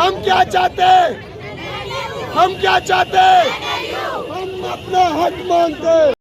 हम क्या चाहते हैं? हम क्या चाहते हैं? हम अपना हक मांगते हैं।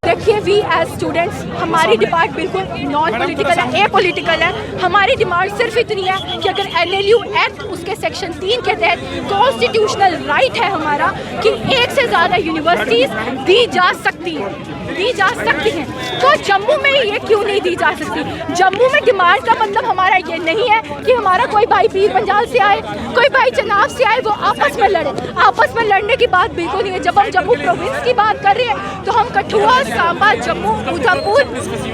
देखिए, वी एज स्टूडेंट्स हमारी डिमांड बिल्कुल नॉन पॉलिटिकल है, ए पॉलिटिकल है। हमारी डिमांड सिर्फ इतनी है कि अगर NLU एक्ट उसके सेक्शन 3 के तहत कॉन्स्टिट्यूशनल राइट है हमारा कि एक से ज़्यादा यूनिवर्सिटीज़ दी जा सकती हैं, तो जम्मू में ये क्यों नहीं दी जा सकती? जम्मू में डिमांड का मतलब हमारा ये नहीं है कि हमारा कोई भाई पीर पंजाल से आए, कोई भाई चनाब से आए, वो आपस में लड़े। आपस में लड़ने की बात बिल्कुल नहीं है। जब हम जम्मू प्रोविंस की बात कर रहे हैं तो हम कठुआ, सांबा, जम्मू, उधमपुर,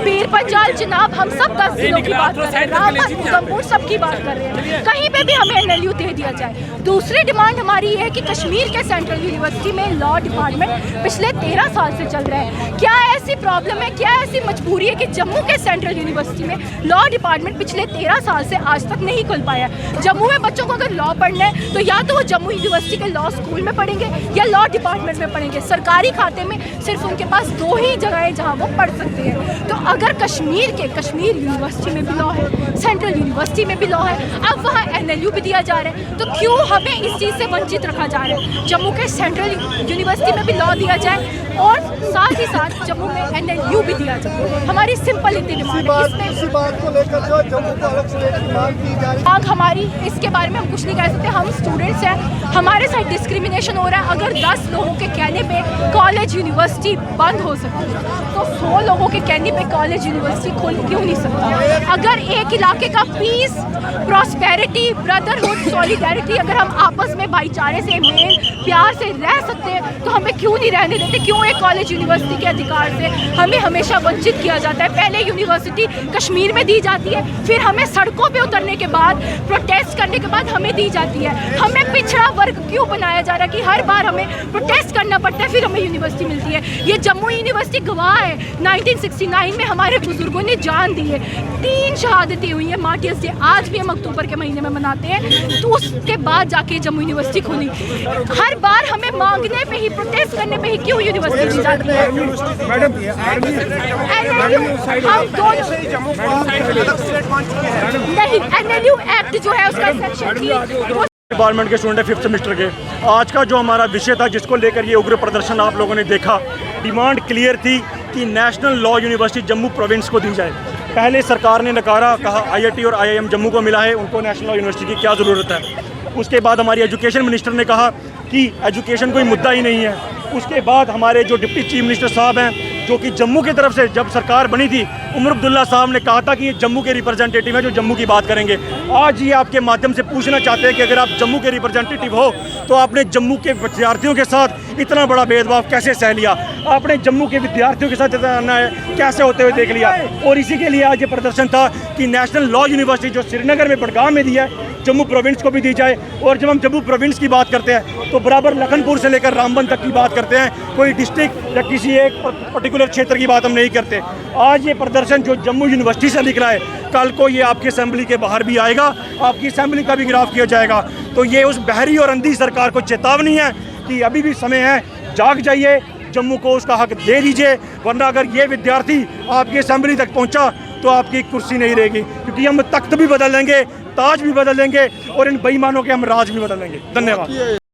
पीर पंजाल, चनाब, हम सब 10 जिलों की बात कर रहे हैं, रामबन, उधमपुर सब की बात कर रहे हैं। कहीं पे भी हमें NLU दे दिया जाए। दूसरी डिमांड हमारी ये है कि कश्मीर के सेंट्रल यूनिवर्सिटी में लॉ डिपार्टमेंट पिछले 13 साल से चल रहा है। क्या ऐसी प्रॉब्लम है, क्या ऐसी मजबूरी है कि जम्मू के सेंट्रल यूनिवर्सिटी में लॉ डिपार्टमेंट पिछले 13 साल से आज तक नहीं खुल पाया? जम्मू में बच्चों को अगर लॉ पढ़ना है तो या तो वो जम्मू यूनिवर्सिटी के लॉ स्कूल में पढ़ेंगे या लॉ डिपार्टमेंट में पढ़ेंगे। सरकारी खाते में सिर्फ उनके पास 2 ही जगह है जहाँ वो पढ़ सकते हैं। तो अगर कश्मीर यूनिवर्सिटी में भी लॉ है, सेंट्रल यूनिवर्सिटी में भी लॉ है, अब वहाँ NLU भी दिया जा रहा है, तो क्यों हमें इस चीज़ से वंचित रखा जा रहा है? जम्मू के सेंट्रल यूनिवर्सिटी में भी लॉ दिया जाए और साथ ही साथ जम्मू में NLU भी दिया जाए। हमारी सिंपल इतनी डिमांड है। इसी बात को लेकर जो जम्मू को अलग से लेकर मांग की जा रही है, हमारी इसके बारे में हम कुछ नहीं कह सकते। हम स्टूडेंट्स हैं, हमारे साथ डिस्क्रिमिनेशन हो रहा है। अगर 10 लोगों के कहने पे कॉलेज यूनिवर्सिटी बंद हो सकती है तो 100 लोगों के कहने पे कॉलेज यूनिवर्सिटी खोल क्यों नहीं सकती? अगर एक इलाके का पीस, प्रॉस्पेरिटी, ब्रदरहुड, सॉलिडेरिटी, अगर हम आपस में भाईचारे से, मेल प्यार से रह सकते हैं तो हमें क्यों नहीं रहने देते? क्यों एक कॉलेज यूनिवर्सिटी के अधिकार से हमें हमेशा वंचित किया जाता है? पहले यूनिवर्सिटी कश्मीर में दी जाती है, फिर हमें सड़कों पे उतरने के बाद, प्रोटेस्ट करने के बाद हमें दी जाती है। हमें पिछड़ा वर्ग क्यों बनाया जा रहा है कि हर बार हमें प्रोटेस्ट करना पड़ता है फिर हमें यूनिवर्सिटी मिलती है? ये जम्मू यूनिवर्सिटी गवाह है। 1969 में हमारे बुजुर्गों ने जान दी है, 3 शहादतें हुई है, मार्टियर्स डे आज भी हम अक्टूबर के महीने में मनाते हैं। तो उसके बाद जाके जम्मू यूनिवर्सिटी खुली। हर बार हमें मांगने पे ही, प्रोटेस्ट करने पे ही क्यों यूनिवर्सिटी दी जाती है? नहीं, NLU एक्ट जो है उसका सेक्शन 3 डिपार्टमेंट के स्टूडेंट है 5th सेमेस्टर के। आज का जो हमारा विषय था जिसको लेकर ये उग्र प्रदर्शन आप लोगों ने देखा, डिमांड क्लियर थी कि national law university Jammu province को दी जाए। पहले सरकार ने नकारा, कहा IIT और IIM जम्मू को मिला है, उनको नेशनल लॉ यूनिवर्सिटी की क्या ज़रूरत है। उसके बाद हमारी एजुकेशन मिनिस्टर ने कहा कि एजुकेशन कोई मुद्दा ही नहीं है। उसके बाद हमारे जो डिप्टी चीफ मिनिस्टर साहब हैं, जो कि जम्मू की तरफ से जब सरकार बनी थी, उमर अब्दुल्ला साहब ने कहा था कि ये जम्मू के रिप्रेजेंटेटिव हैं जो जम्मू की बात करेंगे। आज ये आपके माध्यम से पूछना चाहते हैं कि अगर आप जम्मू के रिप्रेजेंटेटिव हो तो आपने जम्मू के विद्यार्थियों के साथ इतना बड़ा भेदभाव कैसे सह लिया? आपने जम्मू के विद्यार्थियों के साथ इतना अन्याय कैसे होते हुए देख लिया? और इसी के लिए आज ये प्रदर्शन था कि नेशनल लॉ यूनिवर्सिटी जो श्रीनगर में बडगाम में दिया है, जम्मू प्रोविंस को भी दी जाए। और जब हम जम्मू प्रोविंस की बात करते हैं तो बराबर लखनपुर से लेकर रामबन तक की बात करते हैं, कोई डिस्ट्रिक्ट या किसी एक पर्टिकुलर क्षेत्र की बात हम नहीं करते। आज ये प्रदर्शन जो जम्मू यूनिवर्सिटी से निकला है, कल को ये आपकी असेंबली के बाहर भी आएगा, आपकी असेंबली का भी गिराफ किया जाएगा। तो ये उस बहरी और अंधी सरकार को चेतावनी है कि अभी भी समय है, जाग जाइए, जम्मू को उसका हक दे दीजिए, वरना अगर ये विद्यार्थी आपकी असेंबली तक पहुंचा तो आपकी कुर्सी नहीं रहेगी, क्योंकि हम तख्त भी बदल लेंगे, ताज भी बदल लेंगे और इन बेईमानों के हम राज भी बदल लेंगे। धन्यवाद।